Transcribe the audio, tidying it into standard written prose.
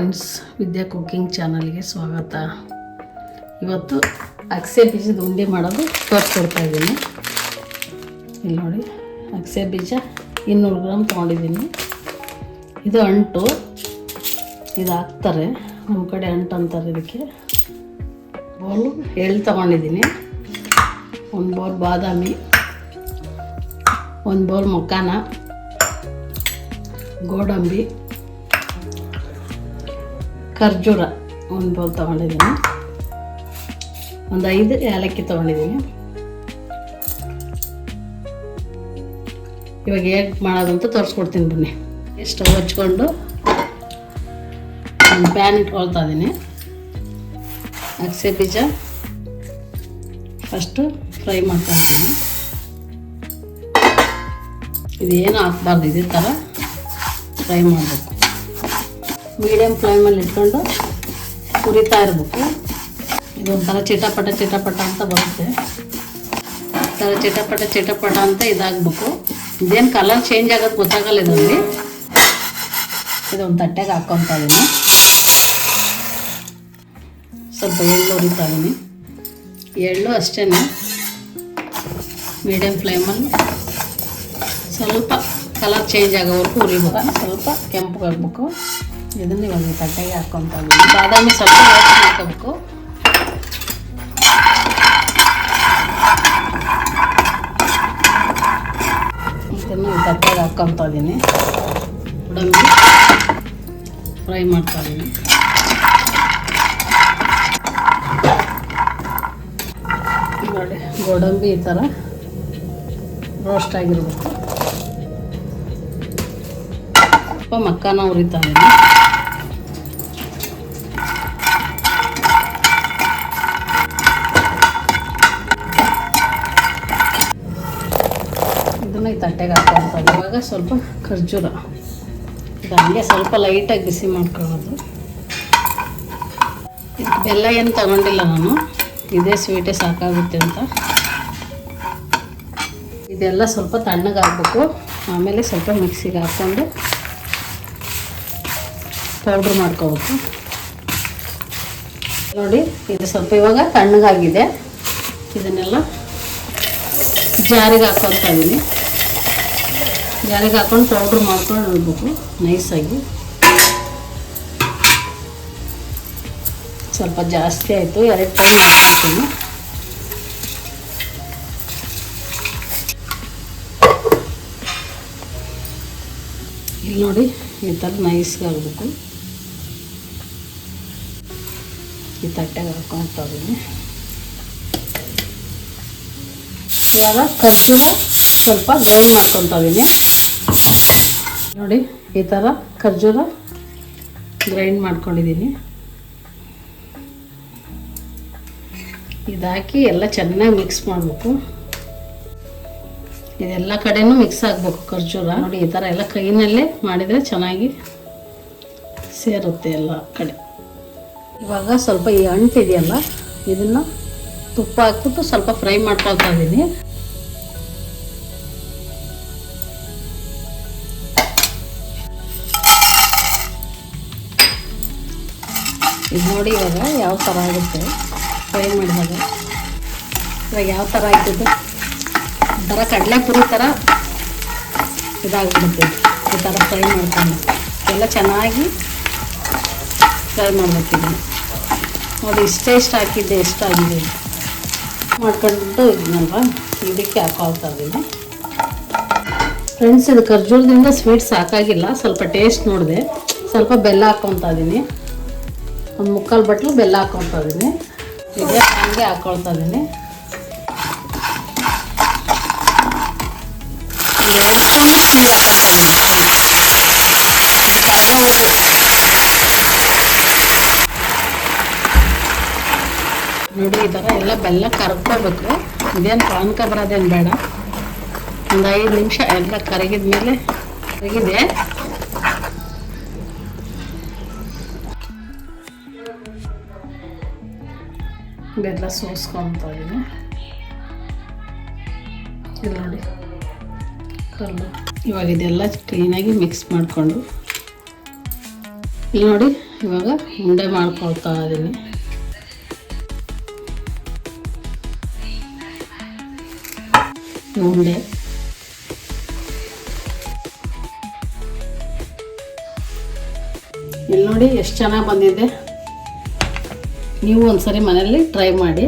Friends, ವಿದ್ಯಾ cooking ಚಾನಲ್ಗೆ ಸ್ವಾಗತ. ಇವತ್ತು ಅಗಸೆ ಬೀಜದ ಉಂಡೆ ಮಾಡೋದು ತೋರಿಸ್ಕೊಡ್ತಾ ಇದ್ದೀನಿ. ಇಲ್ಲಿ ನೋಡಿ, ಅಗಸೆ ಬೀಜ 200 ಗ್ರಾಮ್ ತೊಗೊಂಡಿದ್ದೀನಿ. ಇದು ಅಂಟು, ಇದು ಹಾಕ್ತಾರೆ, ನಮ್ಮ ಕಡೆ ಅಂಟು ಅಂತಾರೆ ಇದಕ್ಕೆ. ಬೌಲು ಎಳ್ಳು ತೊಗೊಂಡಿದ್ದೀನಿ, 1 ಬೌಲ್ ಬಾದಾಮಿ, 1 ಬೌಲ್ ಮೊಕ್ಕಾನ, ಗೋಡಂಬಿ, ಖರ್ಜೂರ 1 ಬೌಲ್ ತೊಗೊಂಡಿದ್ದೀನಿ, 5 ಏಲಕ್ಕಿ ತೊಗೊಂಡಿದ್ದೀನಿ. ಇವಾಗ ಹೇಗೆ ಮಾಡೋದು ಅಂತ ತೋರಿಸ್ಕೊಡ್ತೀನಿ ಬನ್ನಿ. ಸ್ಟವ್ ಹಚ್ಕೊಂಡು ಒಂದು ಪ್ಯಾನ್ ಇಟ್ಕೊಳ್ತಾ ಇದ್ದೀನಿ. ಅಗಸೆ ಬೀಜ ಫಸ್ಟು ಫ್ರೈ ಮಾಡ್ತಾ ಇದ್ದೀನಿ. ಇದೇನು ಹಾಕ್ಬಾರ್ದು, ಇದೇ ಥರ ಫ್ರೈ ಮಾಡಬೇಕು. ಮೀಡಿಯಮ್ ಫ್ಲೇಮಲ್ಲಿ ಇಟ್ಕೊಂಡು ಹುರಿತಾ ಇರಬೇಕು. ಇದೊಂಥರ ಚಿಟಪಟ ಅಂತ ಬರುತ್ತೆ. ಈ ಥರ ಚಿಟಪಟ ಅಂತ ಇದಾಗಬೇಕು. ಇದೇನು ಕಲರ್ ಚೇಂಜ್ ಆಗೋದು ಗೊತ್ತಾಗಲ್ಲ. ಇದರಲ್ಲಿ ಇದೊಂದು ತಟ್ಟೆಗೆ ಹಾಕ್ಕೊತಾ ಇದ್ದೀನಿ. ಸ್ವಲ್ಪ ಎಳ್ಳು ಹುರಿತಾ ಇದ್ದೀನಿ. ಎಳ್ಳು ಅಷ್ಟೇ ಮೀಡಿಯಮ್ ಫ್ಲೇಮಲ್ಲಿ ಸ್ವಲ್ಪ ಕಲರ್ ಚೇಂಜ್ ಆಗೋವರೆಗೂ ಹುರಿಬೇಕು. ಸ್ವಲ್ಪ ಕೆಂಪಗಾಗಬೇಕು. ಇದನ್ನು ಇವಾಗ ತಟ್ಟೆಗೆ ಹಾಕ್ಕೊತಾ ಇದ್ದೀನಿ. ಬಾದಾಮಿ ಸ್ವಲ್ಪ ರೋಸ್ಟ್ ಮಾಡ್ಕೋಬೇಕು. ಇದನ್ನು ತಟ್ಟೆಗೆ ಹಾಕ್ಕೊತಾ ಇದ್ದೀನಿ. ಗೋಡಂಬಿ ಫ್ರೈ ಮಾಡ್ತಾ ಇದ್ದೀನಿ. ನೋಡಿ, ಗೋಡಂಬಿ ಈ ಥರ ರೋಸ್ಟ್ ಆಗಿರಬೇಕು. ಸ್ವಲ್ಪ ಮಕ್ಕಾನ ಹುರಿತಾ ಇದ್ದೀನಿ. ಇದನ್ನು ಈ ತಟ್ಟೆಗೆ ಹಾಕ್ಕೊಳ್ತಾ ಇದ್ದೀನಿ. ಇವಾಗ ಸ್ವಲ್ಪ ಖರ್ಜೂರ, ಇದು ಹಂಗೆ ಸ್ವಲ್ಪ ಲೈಟಾಗಿ ಬಿಸಿ ಮಾಡ್ಕೊಳ್ಳೋದು. ಬೆಲ್ಲ ಏನು ತಗೊಂಡಿಲ್ಲ ನಾನು, ಇದೇ ಸ್ವೀಟೇ ಸಾಕಾಗುತ್ತೆ ಅಂತ. ಇದೆಲ್ಲ ಸ್ವಲ್ಪ ತಣ್ಣಗಾಗಬೇಕು. ಆಮೇಲೆ ಸ್ವಲ್ಪ ಮಿಕ್ಸಿಗೆ ಹಾಕ್ಕೊಂಡು ಪೌಡ್ರ್ ಮಾಡ್ಕೋಬೇಕು. ನೋಡಿ, ಇದು ಸ್ವಲ್ಪ ಇವಾಗ ತಣ್ಣಗಾಗಿದೆ. ಇದನ್ನೆಲ್ಲ ಜಾರಿಗೆ ಹಾಕ್ಕೊತಾ ಇದ್ದೀನಿ. ಜಾರಿಗೆ ಹಾಕ್ಕೊಂಡು ಪೌಡ್ರ್ ಮಾಡ್ಕೊಂಡು ಇಡಬೇಕು ನೈಸಾಗಿ. ಸ್ವಲ್ಪ ಜಾಸ್ತಿ ಆಯಿತು, 2 ಟೈಮ್ ಹಾಕ್ತೀನಿ. ಇಲ್ಲಿ ನೋಡಿ, ಈ ಥರ ನೈಸ್ಗೆ ಆಗಬೇಕು. ಈ ತಟ್ಟೆಗೆ ಹಾಕ್ಕೊತಾ ಇದ್ದೀನಿ. ಇವಾಗ ಖರ್ಜೂರ ಸ್ವಲ್ಪ ಗ್ರೈಂಡ್ ಮಾಡ್ಕೊತಾ ಇದ್ದೀನಿ. ನೋಡಿ, ಈ ಥರ ಖರ್ಜೂರ ಗ್ರೈಂಡ್ ಮಾಡ್ಕೊಂಡಿದ್ದೀನಿ. ಇದಾಕಿ ಎಲ್ಲ ಚೆನ್ನಾಗಿ ಮಿಕ್ಸ್ ಮಾಡಬೇಕು. ಇದೆಲ್ಲ ಕಡೆನೂ ಮಿಕ್ಸ್ ಆಗಬೇಕು ಖರ್ಜೂರ. ನೋಡಿ, ಈ ಥರ ಎಲ್ಲ ಕೈನಲ್ಲೇ ಮಾಡಿದರೆ ಚೆನ್ನಾಗಿ ಸೇರುತ್ತೆ ಎಲ್ಲ ಕಡೆ. ಇವಾಗ ಸ್ವಲ್ಪ ಈ ಅಂಟಿದೆಯಲ್ಲ, ಇದನ್ನು ತುಪ್ಪ ಹಾಕ್ಬಿಟ್ಟು ಸ್ವಲ್ಪ ಫ್ರೈ ಮಾಡ್ಕೊಳ್ತಾ ಇದ್ದೀನಿ. ಇದು ನೋಡಿ ಇವಾಗ ಯಾವ ಥರ ಆಗುತ್ತೆ ಫ್ರೈ ಮಾಡಿದಾಗ. ಇವಾಗ ಯಾವ ಥರ ಆಗ್ತಿದ್ದು, ಒಂಥರ ಕಡಲೆಪುರಿ ಥರ ಇದಾಗ್ಬಿಡುತ್ತೆ. ಈ ಥರ ಫ್ರೈ ಮಾಡ್ಕೊಂಡು ಎಲ್ಲ ಚೆನ್ನಾಗಿ ಫ್ರೈ ಮಾಡಬೇಕಿದೆ. ನೋಡಿ, ಇಷ್ಟ ಹಾಕಿದ್ದೆ, ಎಷ್ಟಾಗಿದೆ ಮಾಡ್ಕೊಂಡು ಇದನ್ನಲ್ವ ಇದಕ್ಕೆ ಹಾಕೊಳ್ತಾ ಇದ್ದೀನಿ. ಫ್ರೆಂಡ್ಸ್, ಇದು ಖರ್ಜೂರದಿಂದ ಸ್ವೀಟ್ ಸಾಕಾಗಿಲ್ಲ, ಸ್ವಲ್ಪ ಟೇಸ್ಟ್ ನೋಡಿದೆ. ಸ್ವಲ್ಪ ಬೆಲ್ಲ ಹಾಕ್ಕೊತಾ ಇದ್ದೀನಿ. 1/4 ಬಟ್ಲು ಬೆಲ್ಲ ಹಾಕ್ಕೊತಾ ಇದ್ದೀನಿ. ಇದೇ ಹಂಗೆ ಹಾಕ್ಕೊಳ್ತಾ ಇದ್ದೀನಿ. ನೋಡಿ, ಈ ಥರ ಎಲ್ಲ ಬೆಲ್ಲ ಕರ್ಕೋಬೇಕು. ಇದೇನು ಪಾನಕ ಬರೋದೇನು ಬೇಡ. ಒಂದು 5 ನಿಮಿಷ ಎಲ್ಲ ಕರಗಿದ ಮೇಲೆ ಕರಗಿದೆ. ಬೆಲ್ಲ ಸೋಸ್ಕೊತಾ ಇದ್ದೀನಿ. ಇಲ್ಲಿ ನೋಡಿ, ಕಲ್ಲು. ಇವಾಗ ಇದೆಲ್ಲ ಕ್ಲೀನಾಗಿ ಮಿಕ್ಸ್ ಮಾಡಿಕೊಂಡು ಇಲ್ಲಿ ನೋಡಿ ಇವಾಗ ಉಂಡೆ ಮಾಡ್ಕೊಳ್ತಾ ಇದ್ದೀನಿ. ಉಂಡೆ ಇಲ್ಲಿ ನೋಡಿ ಎಷ್ಟು ಚೆನ್ನಾಗಿ ಬಂದಿದೆ. ನೀವು ಒಂದ್ಸರಿ ಮನೆಯಲ್ಲಿ ಟ್ರೈ ಮಾಡಿ.